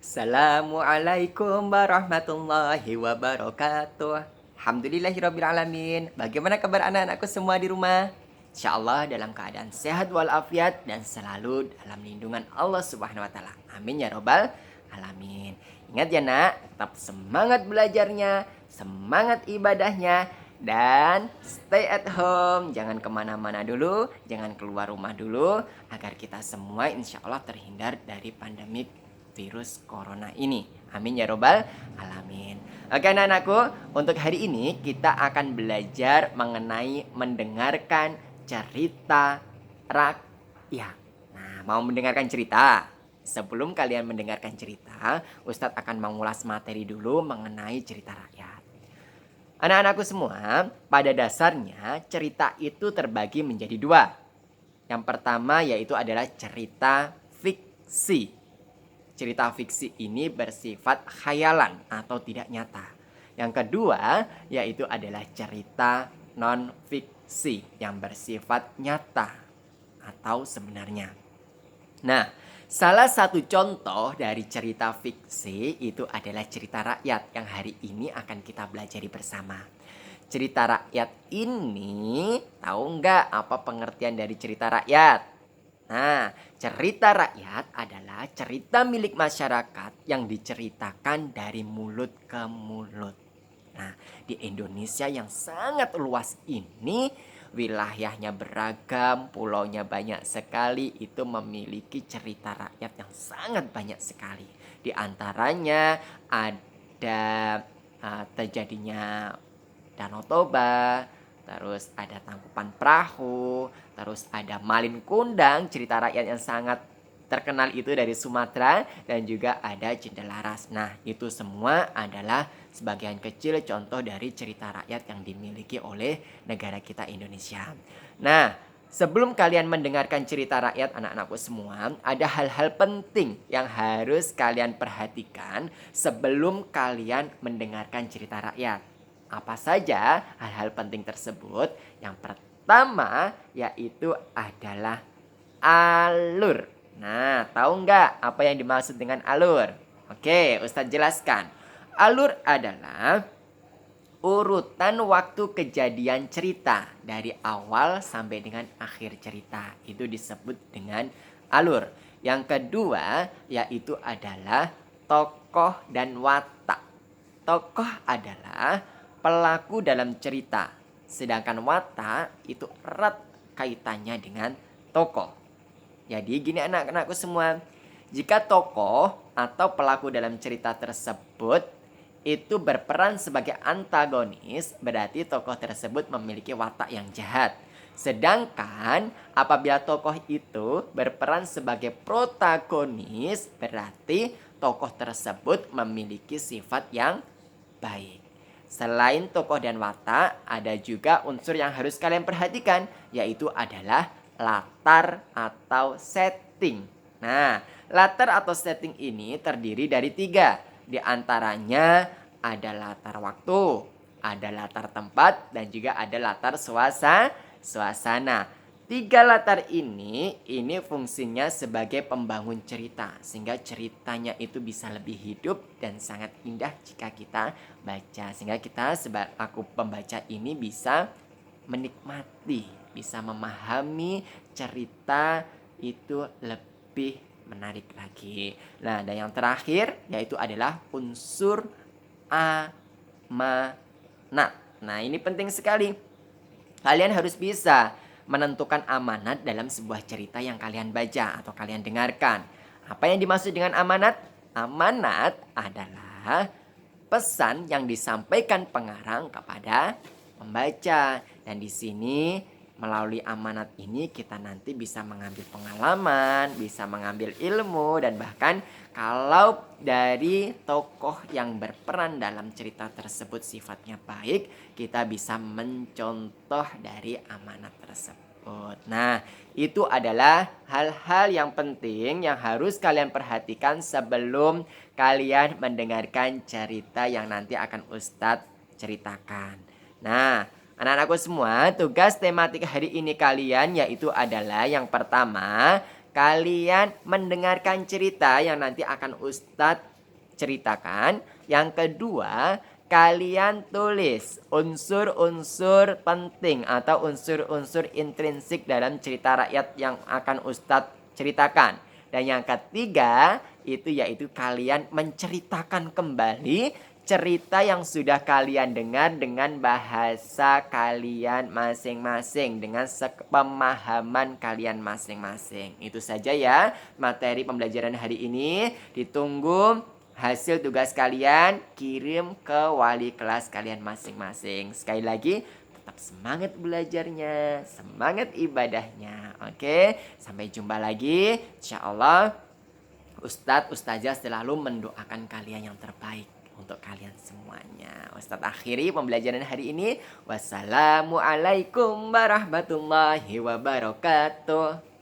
Assalamualaikum warahmatullahi wabarakatuh. Alhamdulillahirrabbilalamin. Bagaimana kabar anak-anakku semua di rumah? Insyaallah dalam keadaan sehat walafiat dan selalu dalam lindungan Allah Subhanahu wa taala. Amin ya robbal alamin. Ingat ya nak, tetap semangat belajarnya, semangat ibadahnya, dan stay at home. Jangan kemana-mana dulu, jangan keluar rumah dulu, agar kita semua insya Allah terhindar dari pandemi virus corona ini. Amin ya robbal alamin. Oke anak-anakku, untuk hari ini kita akan belajar mengenai mendengarkan cerita rakyat. Nah, mau mendengarkan cerita? Sebelum kalian mendengarkan cerita, Ustadz akan mengulas materi dulu mengenai cerita rakyat. Anak-anakku semua, pada dasarnya cerita itu terbagi menjadi dua. Yang pertama yaitu adalah cerita fiksi. Cerita fiksi ini bersifat khayalan atau tidak nyata. Yang kedua yaitu adalah cerita non-fiksi yang bersifat nyata atau sebenarnya. Nah, salah satu contoh dari cerita fiksi itu adalah cerita rakyat yang hari ini akan kita pelajari bersama. Cerita rakyat ini, tahu nggak apa pengertian dari cerita rakyat? Nah, cerita rakyat adalah cerita milik masyarakat yang diceritakan dari mulut ke mulut. Nah, di Indonesia yang sangat luas ini, wilayahnya beragam, pulaunya banyak sekali, itu memiliki cerita rakyat yang sangat banyak sekali. Di antaranya ada terjadinya Danau Toba, terus ada Tangkuban Perahu, terus ada Malin Kundang, cerita rakyat yang sangat terkenal itu dari Sumatera, dan juga ada Cendelaras. Nah, itu semua adalah sebagian kecil contoh dari cerita rakyat yang dimiliki oleh negara kita Indonesia. Nah, sebelum kalian mendengarkan cerita rakyat anak-anakku semua, ada hal-hal penting yang harus kalian perhatikan sebelum kalian mendengarkan cerita rakyat. Apa saja hal-hal penting tersebut? Yang pertama yaitu adalah alur. Nah, tahu nggak apa yang dimaksud dengan alur? Oke, Ustadz jelaskan. Alur adalah urutan waktu kejadian cerita dari awal sampai dengan akhir cerita. Itu disebut dengan alur. Yang kedua yaitu adalah tokoh dan watak. Tokoh adalah pelaku dalam cerita, sedangkan watak itu erat kaitannya dengan tokoh. Jadi gini anak-anakku semua, jika tokoh atau pelaku dalam cerita tersebut itu berperan sebagai antagonis, berarti tokoh tersebut memiliki watak yang jahat. Sedangkan apabila tokoh itu berperan sebagai protagonis, berarti tokoh tersebut memiliki sifat yang baik. Selain tokoh dan watak, ada juga unsur yang harus kalian perhatikan, yaitu adalah latar atau setting. Nah, latar atau setting ini terdiri dari 3. Di antaranya ada latar waktu, ada latar tempat, dan juga ada latar suasana. 3 latar ini fungsinya sebagai pembangun cerita, sehingga ceritanya itu bisa lebih hidup dan sangat indah jika kita baca, sehingga kita aku pembaca ini bisa menikmati, bisa memahami cerita itu lebih menarik lagi. Nah, dan yang terakhir yaitu adalah unsur amanat. Nah, ini penting sekali. Kalian harus bisa menentukan amanat dalam sebuah cerita yang kalian baca atau kalian dengarkan. Apa yang dimaksud dengan amanat? Amanat adalah pesan yang disampaikan pengarang kepada pembaca. Dan di sini melalui amanat ini kita nanti bisa mengambil pengalaman, bisa mengambil ilmu, dan bahkan kalau dari tokoh yang berperan dalam cerita tersebut sifatnya baik, kita bisa mencontoh dari amanat tersebut. Nah, itu adalah hal-hal yang penting yang harus kalian perhatikan sebelum kalian mendengarkan cerita yang nanti akan Ustadz ceritakan. Nah, anak-anakku semua, tugas tematik hari ini kalian yaitu adalah yang pertama, kalian mendengarkan cerita yang nanti akan Ustadz ceritakan. Yang kedua, kalian tulis unsur-unsur penting atau unsur-unsur intrinsik dalam cerita rakyat yang akan Ustadz ceritakan. Dan yang ketiga, itu yaitu kalian menceritakan kembali cerita yang sudah kalian dengar dengan bahasa kalian masing-masing, dengan pemahaman kalian masing-masing. Itu saja ya materi pembelajaran hari ini. Ditunggu hasil tugas kalian, kirim ke wali kelas kalian masing-masing. Sekali lagi, tetap semangat belajarnya, semangat ibadahnya. Oke, sampai jumpa lagi. Insya Allah Ustadz, Ustazah selalu mendoakan kalian yang terbaik untuk kalian semuanya. Ustadz akhiri pembelajaran hari ini. Wassalamualaikum warahmatullahi wabarakatuh.